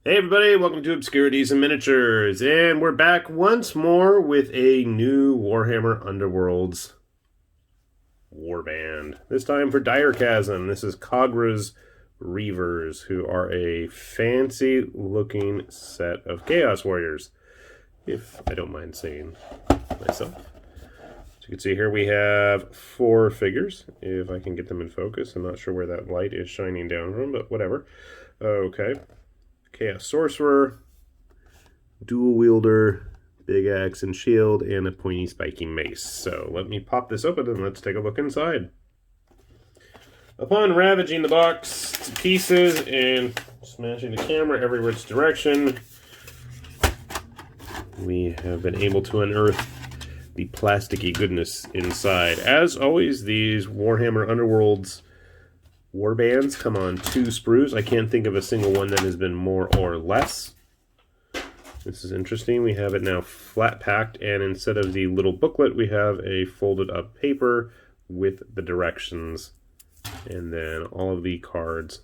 Hey everybody, welcome to Obscurities and Miniatures, and we're back once more with a new Warhammer Underworlds Warband. This time for Dire Chasm. This is Cogra's Reavers, who are a fancy looking set of Chaos Warriors, if I don't mind saying myself. As you can see here we have 4 figures, if I can get them in focus. I'm not sure where that light is shining down from, but whatever. Okay. Chaos Sorcerer, Dual Wielder, Big Axe and Shield, and a pointy spiky mace. So let me pop this open and let's take a look inside. Upon ravaging the box to pieces and smashing the camera every which direction, we have been able to unearth the plasticky goodness inside. As always, these Warhammer Underworlds Warbands come on 2 sprues. I can't think of a single one that has been more or less. This is interesting. We have it now flat packed, and instead of the little booklet, we have a folded up paper with the directions and then all of the cards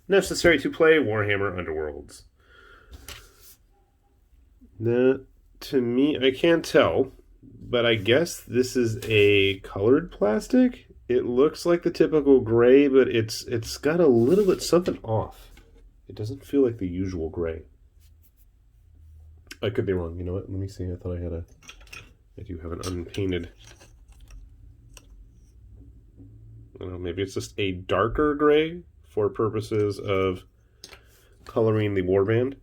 necessary to play Warhammer Underworlds. Now, to me, I can't tell, but I guess this is a colored plastic. It looks like the typical gray, but it's got a little bit something off. It doesn't feel like the usual gray. I could be wrong. You know what? Let me see. I thought I do have an unpainted. I don't know, maybe it's just a darker gray for purposes of coloring the warband.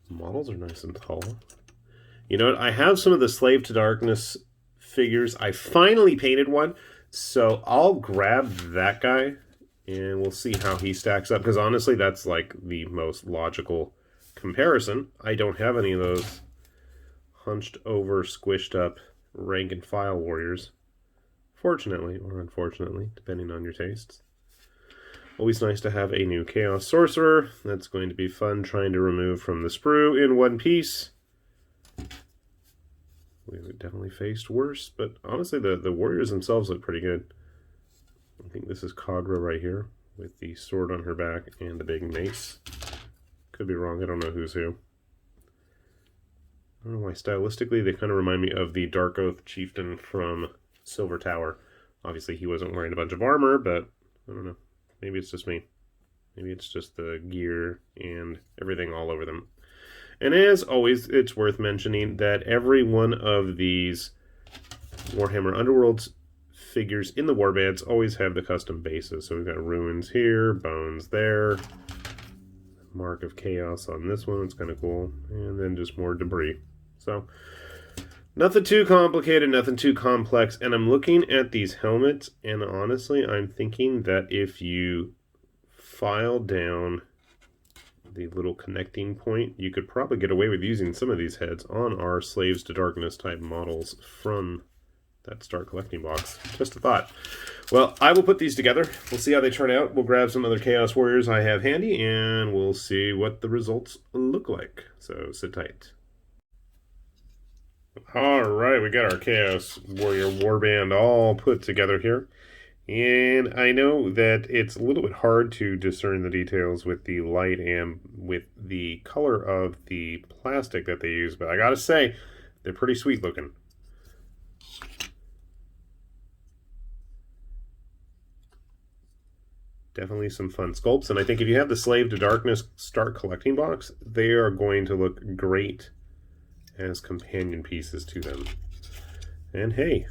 Models are nice and tall. You know what? I have some of the Slave to Darkness figures. I finally painted one, so I'll grab that guy and we'll see how he stacks up, because honestly that's like the most logical comparison. I don't have any of those hunched over, squished up rank and file warriors, fortunately or unfortunately, depending on your tastes. Always nice to have a new Chaos Sorcerer. That's going to be fun trying to remove from the sprue in one piece. We've definitely faced worse, but honestly, the warriors themselves look pretty good. I think this is Kagra right here, with the sword on her back and the big mace. Could be wrong, I don't know who's who. I don't know why stylistically they kind of remind me of the Dark Oath chieftain from Silver Tower. Obviously he wasn't wearing a bunch of armor, but I don't know. Maybe it's just me. Maybe it's just the gear and everything all over them. And as always, it's worth mentioning that every one of these Warhammer Underworlds figures in the warbands always have the custom bases. So we've got ruins here, bones there, mark of chaos on this one. It's kind of cool. And then just more debris. So nothing too complicated, nothing too complex. And I'm looking at these helmets, and honestly, I'm thinking that if you file down the little connecting point, you could probably get away with using some of these heads on our Slaves to Darkness type models from that Start Collecting box. Just a thought. Well, I will put these together. We'll see how they turn out. We'll grab some other Chaos Warriors I have handy, and we'll see what the results look like. So sit tight. Alright, we got our Chaos Warrior Warband all put together here. And I know that it's a little bit hard to discern the details with the light and with the color of the plastic that they use, but I gotta say, they're pretty sweet looking. Definitely some fun sculpts, and I think if you have the Slave to Darkness Start Collecting box, they are going to look great as companion pieces to them. And hey,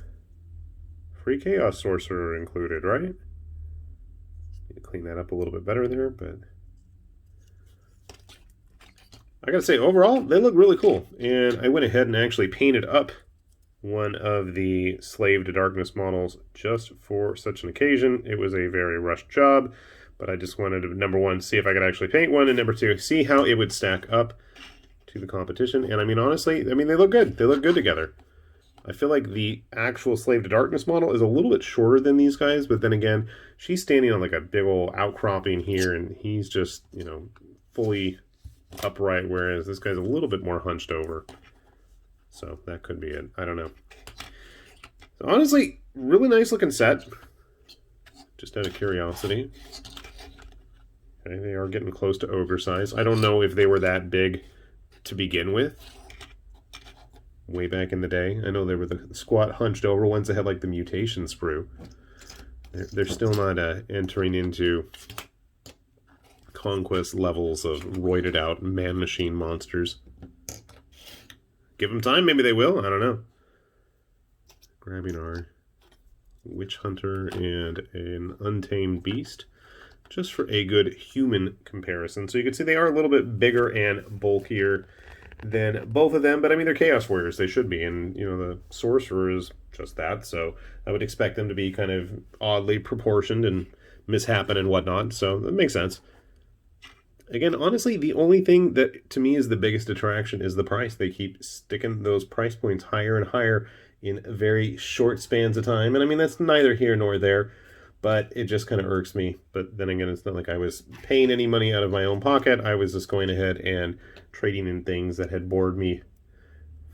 free Chaos Sorcerer included, right? Need to clean that up a little bit better there, but I gotta say, overall, they look really cool. And I went ahead and actually painted up one of the Slave to Darkness models just for such an occasion. It was a very rushed job, but I just wanted to, number one, see if I could actually paint one, and number two, see how it would stack up to the competition. And I mean, honestly, they look good. They look good together. I feel like the actual Slave to Darkness model is a little bit shorter than these guys, but then again, she's standing on like a big old outcropping here, and he's just, you know, fully upright, whereas this guy's a little bit more hunched over. So that could be it. I don't know. So honestly, really nice looking set. Just out of curiosity. Okay, they are getting close to ogre size. I don't know if they were that big to begin with. Way back in the day. I know they were the squat, hunched over ones that had like the mutation sprue. They're still not entering into conquest levels of roided out man-machine monsters. Give them time, maybe they will. I don't know. Grabbing our witch hunter and an untamed beast, just for a good human comparison. So you can see they are a little bit bigger and bulkier than both of them, but I mean, they're Chaos Warriors. They should be, and, you know, the Sorcerer is just that, so I would expect them to be kind of oddly proportioned and mishappen and whatnot, so that makes sense. Again, honestly, the only thing that, to me, is the biggest attraction is the price. They keep sticking those price points higher and higher in very short spans of time, and I mean, that's neither here nor there, but it just kind of irks me. But then again, it's not like I was paying any money out of my own pocket. I was just going ahead and trading in things that had bored me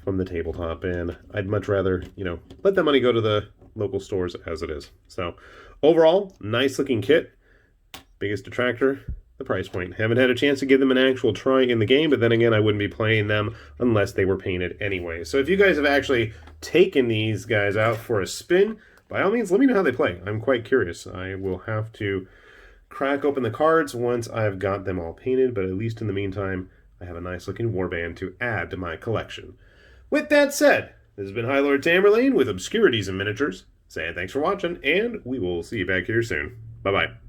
from the tabletop, and I'd much rather, you know, let that money go to the local stores as it is. So overall, nice looking kit. Biggest detractor, the price point. Haven't had a chance to give them an actual try in the game, but then again, I wouldn't be playing them unless they were painted anyway. So if you guys have actually taken these guys out for a spin, by all means, let me know how they play. I'm quite curious. I will have to crack open the cards once I've got them all painted, but at least in the meantime, I have a nice looking warband to add to my collection. With that said, this has been High Lord Tamerlane with Obscurities and Miniatures, saying thanks for watching, and we will see you back here soon. Bye-bye.